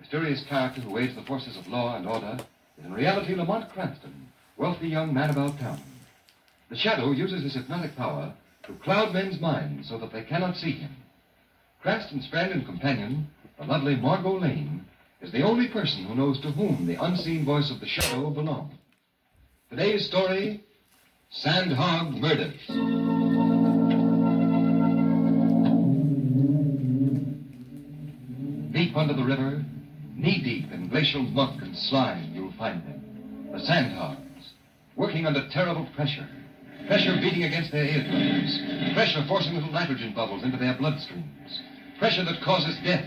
mysterious character who aids the forces of law and order is in reality Lamont Cranston, wealthy young man about town. The Shadow uses his hypnotic power to cloud men's minds so that they cannot see him. Cranston's friend and companion, the lovely Margot Lane, is the only person who knows to whom the unseen voice of the Shadow belongs. Today's story, Sandhog Murders. Deep under the river, knee-deep in glacial muck and slime, you'll find them. The Sandhogs, working under terrible pressure. Pressure beating against their eardrums. Pressure forcing little nitrogen bubbles into their bloodstreams. Pressure that causes death.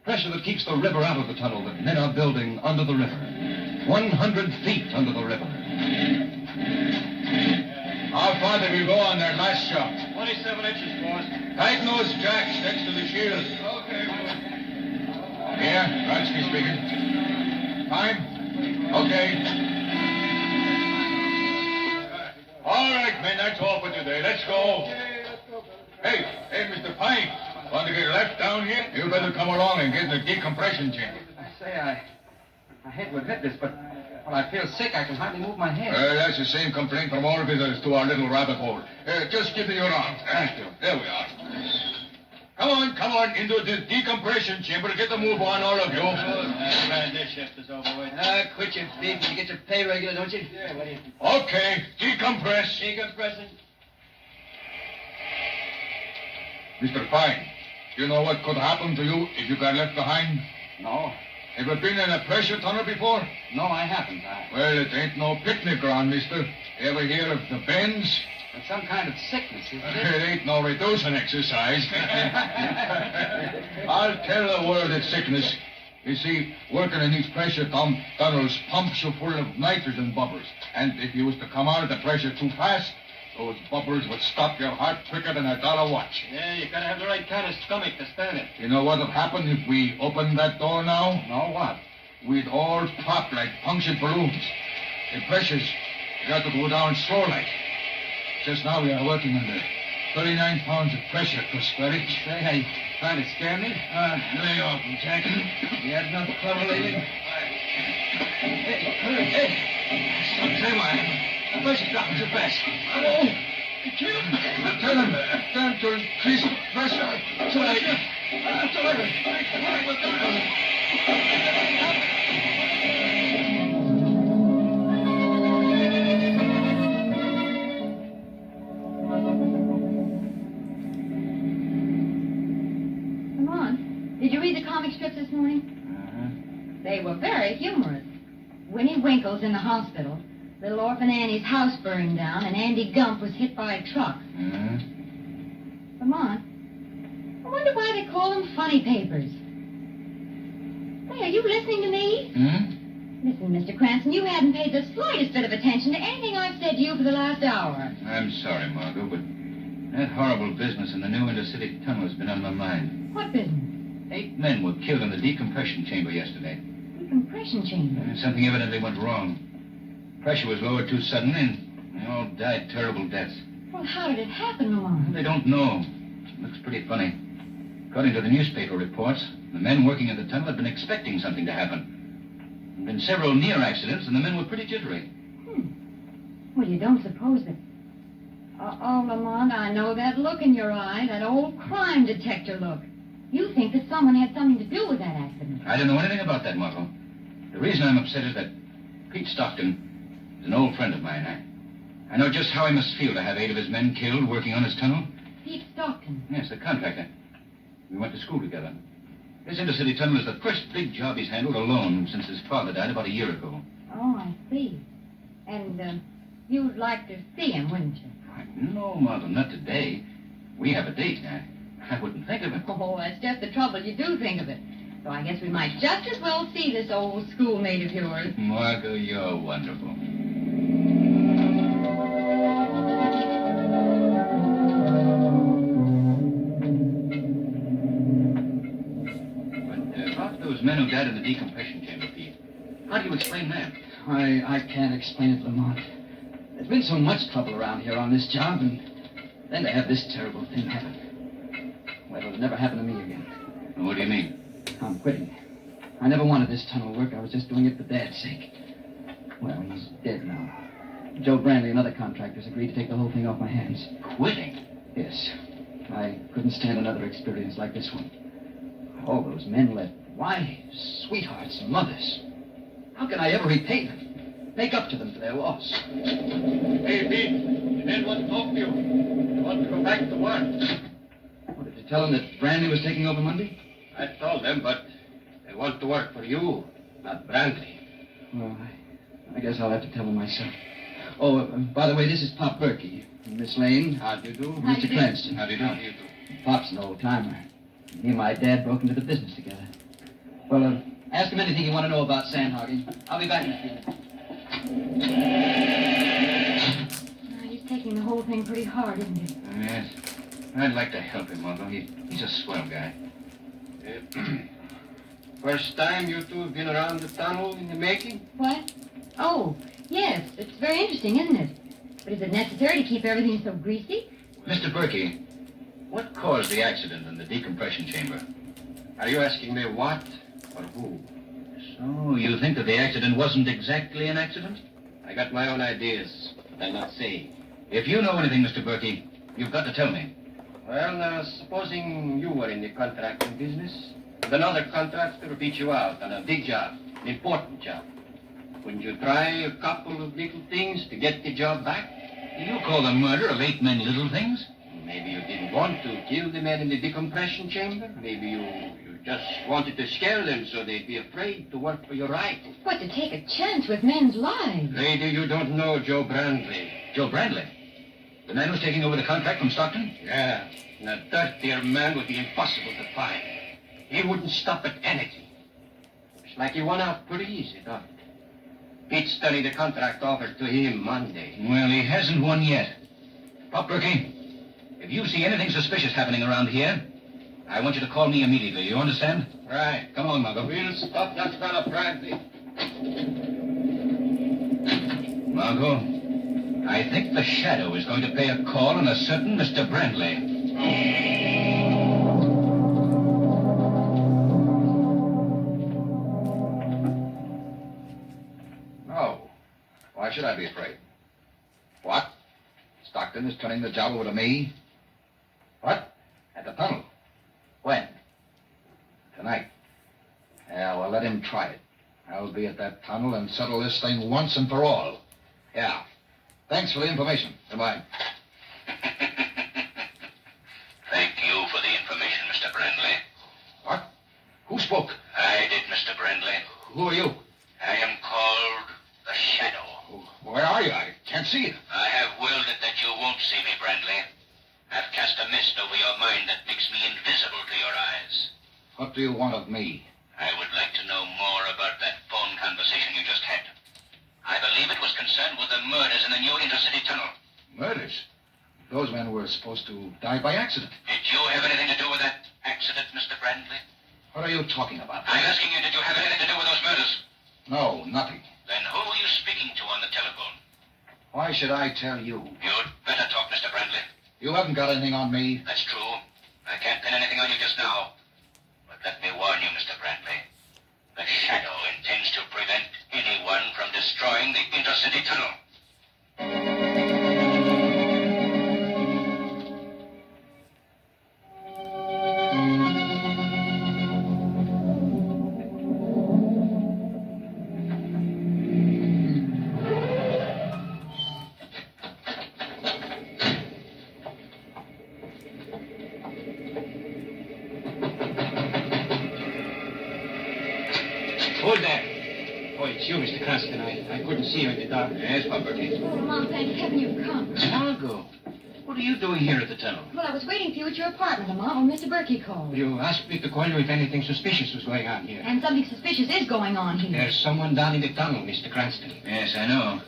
Pressure that keeps the river out of the tunnel that men are building under the river. 100 feet under the river. How far did we go on their last shot? 27 inches, boss. Tighten those jacks next to the shield. Okay, boss. Here, Bransky speaking. Time? Okay. All right, men, that's all for today. Let's go. Hey, Mr. Pine. Want to get left down here? You better come along and get in the decompression chamber. I say, my head would hurt this, but when I feel sick, I can hardly move my head. That's the same complaint from all visitors to our little rabbit hole. Just give me your arm. Thank you. There we are. Come on, into the decompression chamber. Get the move on, all of you. Man, this shift is over with. Quit your beef. You get your pay regular, don't you? Yeah, what do you think? Okay, decompress. Decompressing. Mr. Pine, you know what could happen to you if you got left behind? No. Ever been in a pressure tunnel before? No, I haven't. Well, it ain't no picnic ground, mister. Ever hear of the bends? It's some kind of sickness, isn't it? It ain't no reducing exercise. I'll tell the world it's sickness. You see, working in these pressure tunnels pumps you full of nitrogen bubbles. And if you was to come out of the pressure too fast, those bubbles would stop your heart quicker than $1 watch. Yeah, you gotta have the right kind of stomach to stand it. You know what'd happen if we opened that door now? No, what? We'd all pop like punctured balloons. The pressures got to go down slow like. Just now we are working under 39 pounds of pressure per square inch. Say, are you trying to scare me? Lay off, Jack. You had enough trouble lately? Hey. Say, man. The pressure's dropping too fast. Oh, tell him to increase the pressure. Too late. Come on. Did you read the comic strips this morning? They were very humorous. Winnie Winkle's in the hospital. Little Orphan Annie's house burned down, and Andy Gump was hit by a truck. Come on. I wonder why they call them funny papers. Hey, are you listening to me? Listen, Mr. Cranston, you hadn't paid the slightest bit of attention to anything I've said to you for the last hour. I'm sorry, Margot, but that horrible business in the new intercity tunnel has been on my mind. What business? 8 men were killed in the decompression chamber yesterday. Decompression chamber? Something evidently went wrong. Pressure was lowered too suddenly, and they all died terrible deaths. Well, how did it happen, Lamont? They don't know. It looks pretty funny. According to the newspaper reports, the men working in the tunnel had been expecting something to happen. There had been several near accidents, and the men were pretty jittery. Well, you don't suppose that... Oh, Lamont, I know that look in your eye, that old crime detector look. You think that someone had something to do with that accident. I don't know anything about that, Margot. The reason I'm upset is that Pete Stockton is an old friend of mine. I know just how he must feel to have 8 of his men killed working on his tunnel. Pete Stockton? Yes, the contractor. We went to school together. This intercity tunnel is the first big job he's handled alone since his father died about a year ago. Oh, I see. And, you'd like to see him, wouldn't you? Why, no, Margot, not today. We have a date. I wouldn't think of it. Oh, that's just the trouble. You do think of it. So I guess we might just as well see this old schoolmate of yours. Margot, you're wonderful. But about those men who died in the decompression chamber, Pete, how do you explain that? I can't explain it, Lamont. There's been so much trouble around here on this job, and then to have this terrible thing happen. Well, it'll never happen to me again. What do you mean? I'm quitting. I never wanted this tunnel work. I was just doing it for Dad's sake. Well, he's dead now. Joe Brandley and other contractors agreed to take the whole thing off my hands. Quitting? Yes. I couldn't stand another experience like this one. All those men left wives, sweethearts, mothers. How can I ever repay them? Make up to them for their loss. Hey, Pete, the men want to talk to you. They want to go back to work. What, did you tell them that Brandley was taking over Monday? I told them, but they want to work for you, not Brandley. Well, I guess I'll have to tell them myself. Oh, by the way, this is Pop Berkey. Miss Lane. How do you do? How do you Mr. do? Cranston. How do you do? Pop's an old timer. He and my dad broke into the business together. Well, ask him anything you want to know about Sandhog. I'll be back in a few minutes. He's taking the whole thing pretty hard, isn't he? Yes. I'd like to help him, Margot. He's a swell guy. First time you two have been around the tunnel in the making? What? Oh, yes. It's very interesting, isn't it? But is it necessary to keep everything so greasy? Mr. Berkey, what caused the accident in the decompression chamber? Are you asking me what or who? So, you think that the accident wasn't exactly an accident? I got my own ideas, but I'll not say. If you know anything, Mr. Berkey, you've got to tell me. Well, now, supposing you were in the contracting business, and another contractor beat you out on a big job, an important job. Wouldn't you try a couple of little things to get the job back? You call the murder of 8 men little things? Maybe you didn't want to kill the men in the decompression chamber. Maybe you just wanted to scare them so they'd be afraid to work for your right. What, to take a chance with men's lives? Lady, you don't know Joe Brandley. Joe Brandley? The man who's taking over the contract from Stockton? Yeah, and a dirtier man would be impossible to find. He wouldn't stop at anything. Looks like he won out pretty easy, don't it? Pete studied the contract offered to him Monday. Well, he hasn't won yet. Pop Berkey, if you see anything suspicious happening around here, I want you to call me immediately. You understand? Right. Come on, Margot. We'll stop that fella Bradley. Margot, I think the Shadow is going to pay a call on a certain Mr. Brandley. No. Why should I be afraid? What? Stockton is turning the job over to me? What? At the tunnel. When? Tonight. Yeah, well, let him try it. I'll be at that tunnel and settle this thing once and for all. Yeah. Thanks for the information. Goodbye. Thank you for the information, Mr. Brandley. What? Who spoke? I did, Mr. Brandley. Who are you? I am called the Shadow. Where are you? I can't see you. I have willed it that you won't see me, Brandley. I've cast a mist over your mind that makes me invisible to your eyes. What do you want of me? I would like to know more about that phone conversation you just had. I believe it was concerned with the murders in the new intercity tunnel. Murders? Those men were supposed to die by accident. Did you have anything to do with that accident, Mr. Brandley? What are you talking about? I'm asking you, did you have anything to do with those murders? No, nothing. Then who were you speaking to on the telephone? Why should I tell you? You'd better talk, Mr. Brandley. You haven't got anything on me. That's true. I can't pin anything on you just now. But let me warn you, Mr. Brandley. The Shadow intends to prevent anyone from destroying the intercity tunnel. Hold there. Oh, it's you, Mr. Cranston. I couldn't see you in the dark. Yes, Pop Berkey. Oh, Mom, thank heaven you've come. Margot, what are you doing here at the tunnel? Well, I was waiting for you at your apartment, Mom, when Mr. Berkey called. You asked me to call you if anything suspicious was going on here. And something suspicious is going on here. There's someone down in the tunnel, Mr. Cranston. Yes, I know.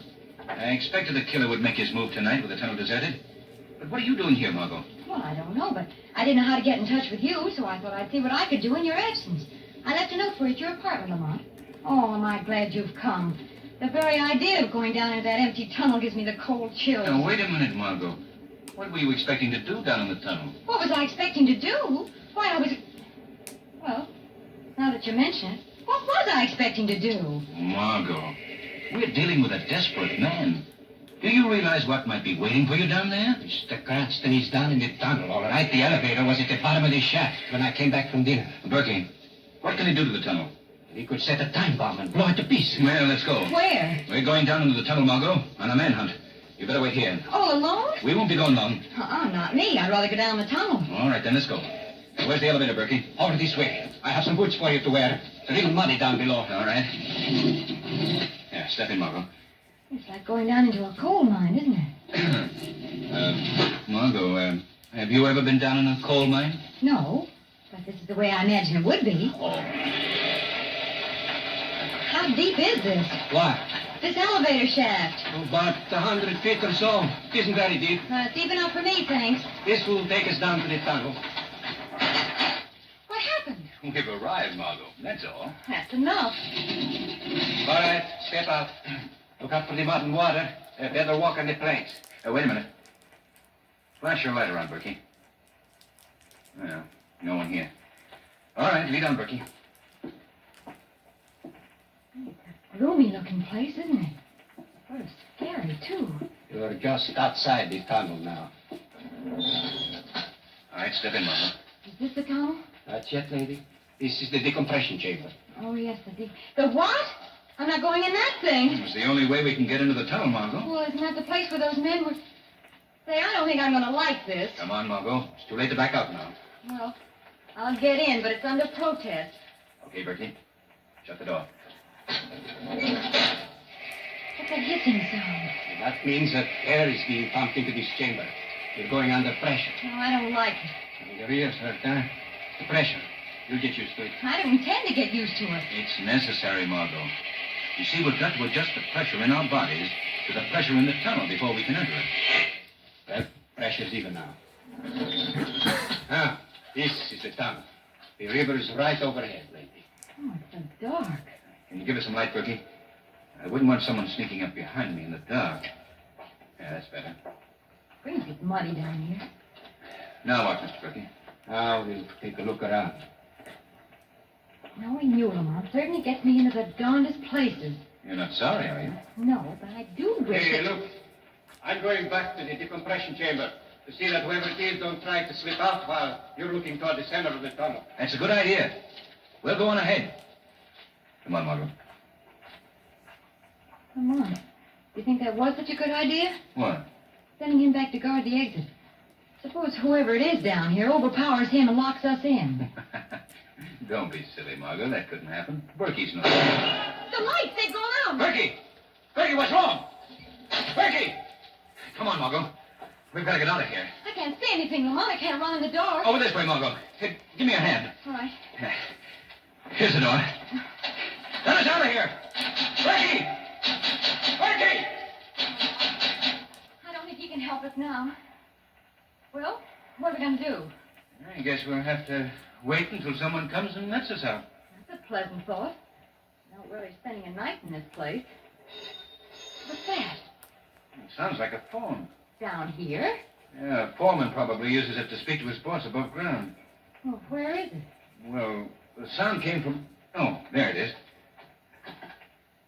I expected the killer would make his move tonight with the tunnel deserted. But what are you doing here, Margot? Well, I don't know, but I didn't know how to get in touch with you, so I thought I'd see what I could do in your absence. I left a note for you at your apartment, Lamont. Oh, am I glad you've come. The very idea of going down into that empty tunnel gives me the cold chills. Now, wait a minute, Margot. What were you expecting to do down in the tunnel? What was I expecting to do? Why, I was... Well, now that you mention it, What was I expecting to do? Margot, we're dealing with a desperate man. Do you realize what might be waiting for you down there? Mr. Cranston, he's down in the tunnel, all right? The elevator was at the bottom of the shaft when I came back from dinner. Berkey, what can he do to the tunnel? He could set a time bomb and blow it to pieces. Well, let's go. Where? We're going down into the tunnel, Margot, on a manhunt. You better wait here. All alone? We won't be gone long. Not me. I'd rather go down the tunnel. All right, then let's go. Where's the elevator, Berkey? Over this way. I have some boots for you to wear. It's a little muddy down below. All right. Yeah, step in, Margot. It's like going down into a coal mine, isn't it? Margot, have you ever been down in a coal mine? No, but this is the way I imagine it would be. Oh. How deep is this? What? This elevator shaft. About 100 feet or so. It isn't very deep. It's deep enough for me, thanks. This will take us down to the tunnel. What happened? We've arrived, Margot. That's all. That's enough. All right, step out. Look out for the mud and water. Better walk on the planks. Wait a minute. Flash your light around, Berkey. Well, no one here. All right, lead on, Berkey. Gloomy-looking place, isn't it? Sort of scary, too. You're just outside the tunnel now. All right, step in, Margot. Is this the tunnel? Not yet, lady. This is the decompression chamber. Oh, yes, the what? I'm not going in that thing. It's the only way we can get into the tunnel, Margot. Well, isn't that the place where those men were... Say, I don't think I'm going to like this. Come on, Margot. It's too late to back out now. Well, I'll get in, but it's under protest. Okay, Berkey. Shut the door. What's that hissing sound? That means that air is being pumped into this chamber. You're going under pressure. No, I don't like it. Your ears hurt, huh? The pressure. You'll get used to it. I don't intend to get used to it. It's necessary, Margot. You see, we've got to adjust the pressure in our bodies to the pressure in the tunnel before we can enter it. Well, pressure's even now. Ah, this is the tunnel. The river is right overhead, lady. Oh, it's so dark. Can you give us some light, Berkey? I wouldn't want someone sneaking up behind me in the dark. Yeah, that's better. Things get muddy down here. Now what, Mr. Berkey? Now we'll take a look around. Knowing you, Lamont, certainly gets me into the darndest places. You're not sorry, are you? No, but I do wish Hey, that... look. I'm going back to the decompression chamber to see that whoever it is don't try to slip out while you're looking toward the center of the tunnel. That's a good idea. We'll go on ahead. Come on, Margot. Come on. Do you think that was such a good idea? What? Sending him back to guard the exit. Suppose whoever it is down here overpowers him and locks us in. Don't be silly, Margot. That couldn't happen. Berkey's not. The lights, they've gone out. Berkey! Berkey, what's wrong? Berkey! Come on, Margot. We've got to get out of here. I can't see anything, Lamont. I can't run in the dark. Over this way, Margot. Hey, give me a hand. All right. Here's the door. Let us out of here. Berkey! Berkey! I don't think he can help us now. Well, what are we going to do? I guess we'll have to wait until someone comes and lets us out. That's a pleasant thought. Not really spending a night in this place. What's that? It sounds like a phone. Down here? Yeah, a foreman probably uses it to speak to his boss above ground. Well, where is it? Well, the sound came from... Oh, there it is.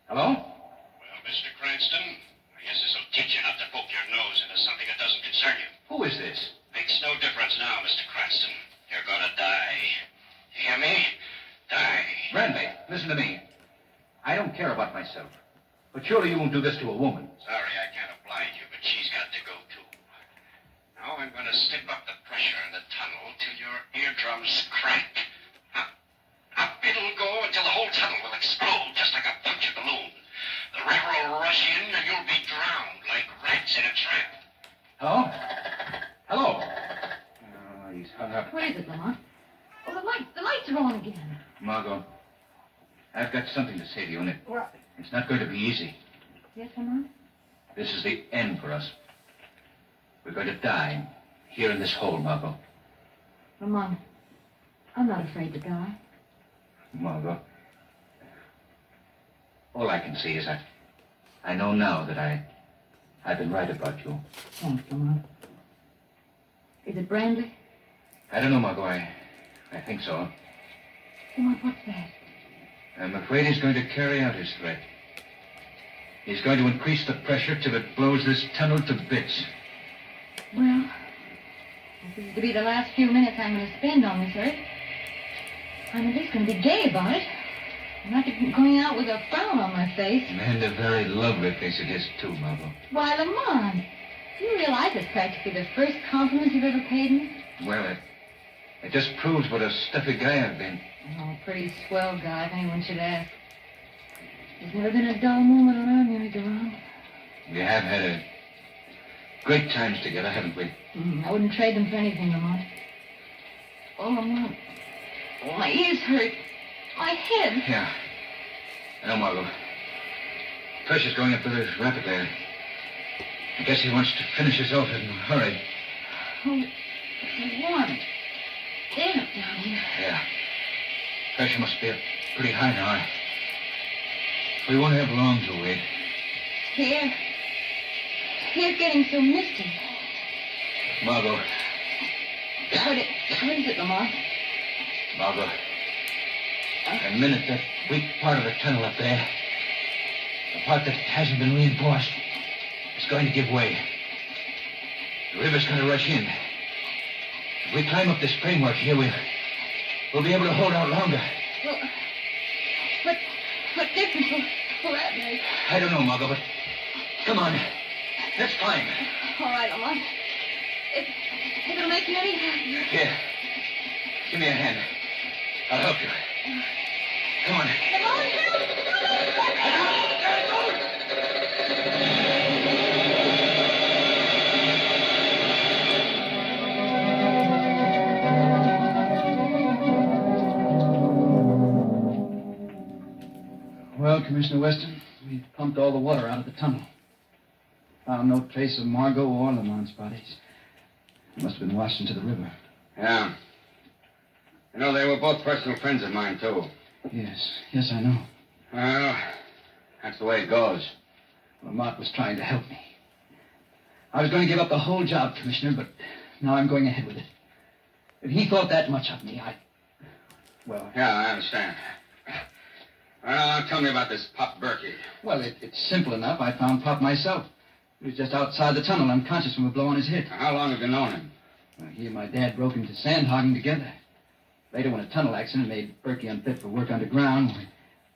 Hello? Well, Mr. Cranston, I guess this'll teach you not to poke your nose into something that doesn't concern you. Who is this? Makes no difference now, Mr. Cranston. You're gonna die. You hear me? Die. Bradley, listen to me. I don't care about myself. But surely you won't do this to a woman. Sorry I can't oblige you, but she's got to go, too. Now I'm gonna step up the pressure in the tunnel till your eardrums crack. Up it'll go until the whole tunnel will explode, just like a punctured balloon. The river will rush in and you'll be drowned like rats in a trap. Hello? Hello? Oh, he's hung up. What is it, Lamont? Oh, the lights are on again. Margot, I've got something to say to you, and it's not going to be easy. Yes, Lamont? This is the end for us. We're going to die here in this hole, Margot. Lamont, I'm not afraid to die. Margot, all I can see is I know now that I've been right about you. Thanks, Lamont. Is it Brandley? I don't know, Margot. I think so. Lamont, what's that? I'm afraid he's going to carry out his threat. He's going to increase the pressure till it blows this tunnel to bits. Well, this is to be the last few minutes I'm going to spend on this earth. I'm at least going to be gay about it. I'm not going out with a frown on my face. And a very lovely face it is, too, Margot. Why, Lamont, do you realize it's practically the first compliment you've ever paid me? Well, it just proves what a stuffy guy I've been. Oh, pretty swell guy, if anyone should ask. There's never been a dull moment around you, Durand. We have had a great times together, haven't we? I wouldn't trade them for anything, Lamont. Oh, Lamont. Oh, my ears hurt. My head. Yeah. I know, Margot. Pressure's going up rather rapidly. I guess he wants to finish us off in a hurry. Oh, it's warm. Damp down here. Yeah. Pressure must be up pretty high now. We won't have long to wait. Here. Here's getting so misty. Margot. What is it, Lamont? Margot. The minute that weak part of the tunnel up there, the part that hasn't been reinforced, is going to give way. The river's going to rush in. If we climb up this framework here, we'll be able to hold out longer. Well, what difference will that make? I don't know, Margot, but come on. Let's climb. All right, Lamont. If it'll make you any happier. Here. Give me a hand. I'll help you. Come on. Lamont, Well, Commissioner Weston, we pumped all the water out of the tunnel. Found no trace of Margot or Lamont's bodies. They must have been washed into the river. Yeah. You know, they were both personal friends of mine, too. Yes, I know. Well, that's the way it goes. Lamont was trying to help me. I was going to give up the whole job, Commissioner, but now I'm going ahead with it. If he thought that much of me, well... Yeah, I understand. Well, tell me about this Pop Berkey. Well, it's simple enough. I found Pop myself. He was just outside the tunnel, unconscious from a blow on his head. How long have you known him? Well, he and my dad broke into Sandhogging together. Later, when a tunnel accident made Berkey unfit for work underground, my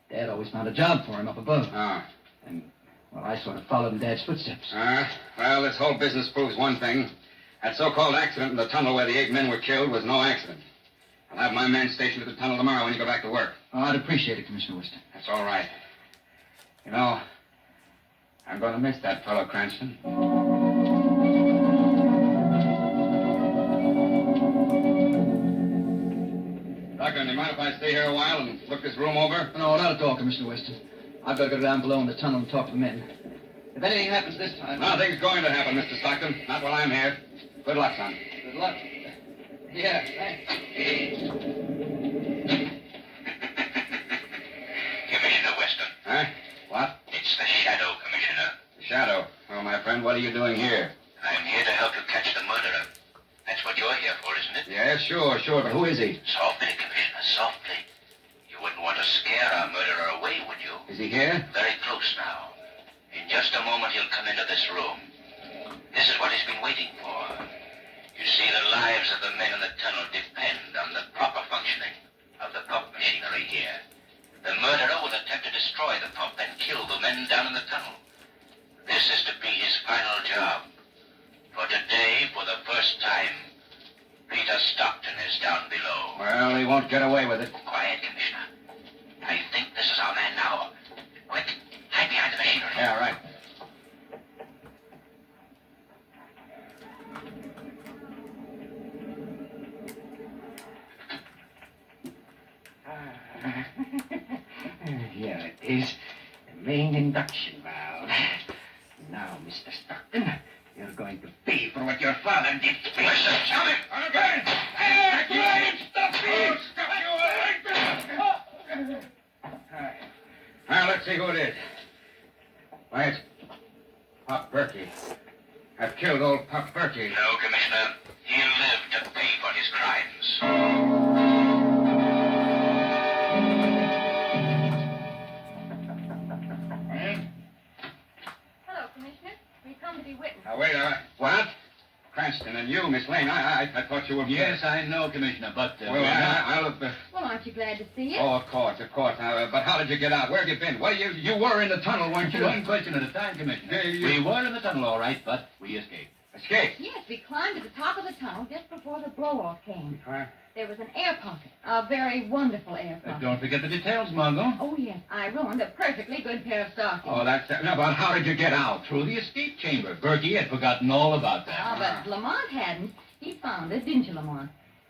Dad always found a job for him up above. Ah. And, well, I sort of followed in Dad's footsteps. Well, this whole business proves one thing. That so-called accident in the tunnel where the 8 men were killed was no accident. I'll have my men stationed at the tunnel tomorrow when you go back to work. Oh, I'd appreciate it, Commissioner Weston. That's all right. You know, I'm going to miss that fellow, Cranston. Doctor, do you mind if I stay here a while and look this room over? No, not at all, Commissioner Weston. I've got to go down below in the tunnel and talk to the men. If anything happens this time... Nothing's going to happen, Mr. Stockton. Not while I'm here. Good luck, son. Good luck. Yeah, thanks. Commissioner Weston. Huh? What? It's the Shadow, Commissioner. The Shadow. Oh, my friend, what are you doing here? I'm here to help you catch the murderer. That's what you're here for, isn't it? Yeah, sure, but who is he? Softly, Commissioner, softly. You wouldn't want to scare our murderer away, would you? Is he here? Very close now. In just a moment, he'll come into this room. This is what he's been waiting for. You see, the lives of the men in the tunnel depend on the proper functioning of the pump machinery here. The murderer will attempt to destroy the pump and kill the men down in the tunnel. This is to be his final job. For today, for the first time, Peter Stockton is down below. Well, he won't get away with it. Quiet, Commissioner. I think this is our man now. Quick, hide behind the machinery. Yeah, right. Here it is. The main induction valve. Now, Mr. Stockton, you're going to pay for what your father did to me. Listen, tell him! Again! Now, let's see who it is. Why, it's Pop Berkey. I've killed old Pop Berkey. No, Commissioner. He'll live to pay for his crimes. Dawson, and you, Miss Lane. I thought you were... Yes, I know, Commissioner, but... Well, I'll... Well, aren't you glad to see us? Oh, of course. Now, but how did you get out? Where have you been? Well, you were in the tunnel, weren't you? One question at a time, Commissioner. We were in the tunnel, all right, but we escaped. Escaped? Yes, we climbed to the top of the tunnel just before the blow-off came. Huh? There was an air pocket, a very wonderful air pocket. Don't forget the details, Margot. Oh, yes, I ruined a perfectly good pair of stockings. Oh, that's... No, but how did you get out? Through the escape chamber. Berkey had forgotten all about that. Ah, but Lamont hadn't. He found it, didn't you, Lamont?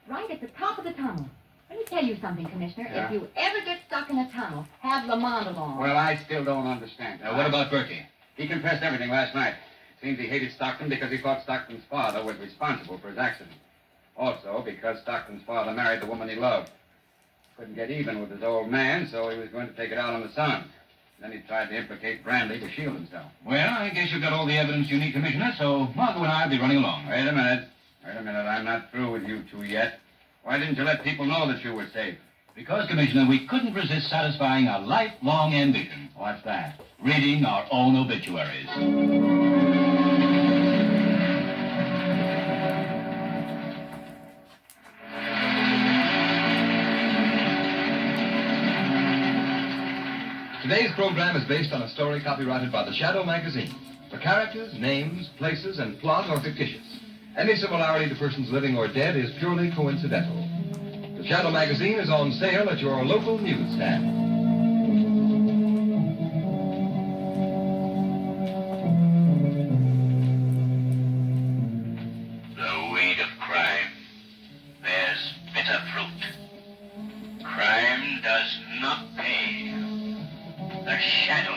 Right at the top of the tunnel. Let me tell you something, Commissioner. Yeah? If you ever get stuck in a tunnel, have Lamont along. Well, I still don't understand. Now, what about Berkey? He confessed everything last night. Seems he hated Stockton because he thought Stockton's father was responsible for his accident. Also, because Stockton's father married the woman he loved. Couldn't get even with his old man, so he was going to take it out on the son. Then he tried to implicate Brandy to shield himself. Well, I guess you've got all the evidence you need, Commissioner, so Margot and I will be running along. Wait a minute. I'm not through with you two yet. Why didn't you let people know that you were safe? Because, Commissioner, we couldn't resist satisfying a lifelong ambition. What's that? Reading our own obituaries. Today's program is based on a story copyrighted by the Shadow magazine. The characters, names, places, and plot are fictitious. Any similarity to persons living or dead is purely coincidental. The Shadow magazine is on sale at your local newsstand. The weed of crime bears bitter fruit. Crime does not pay. The shadow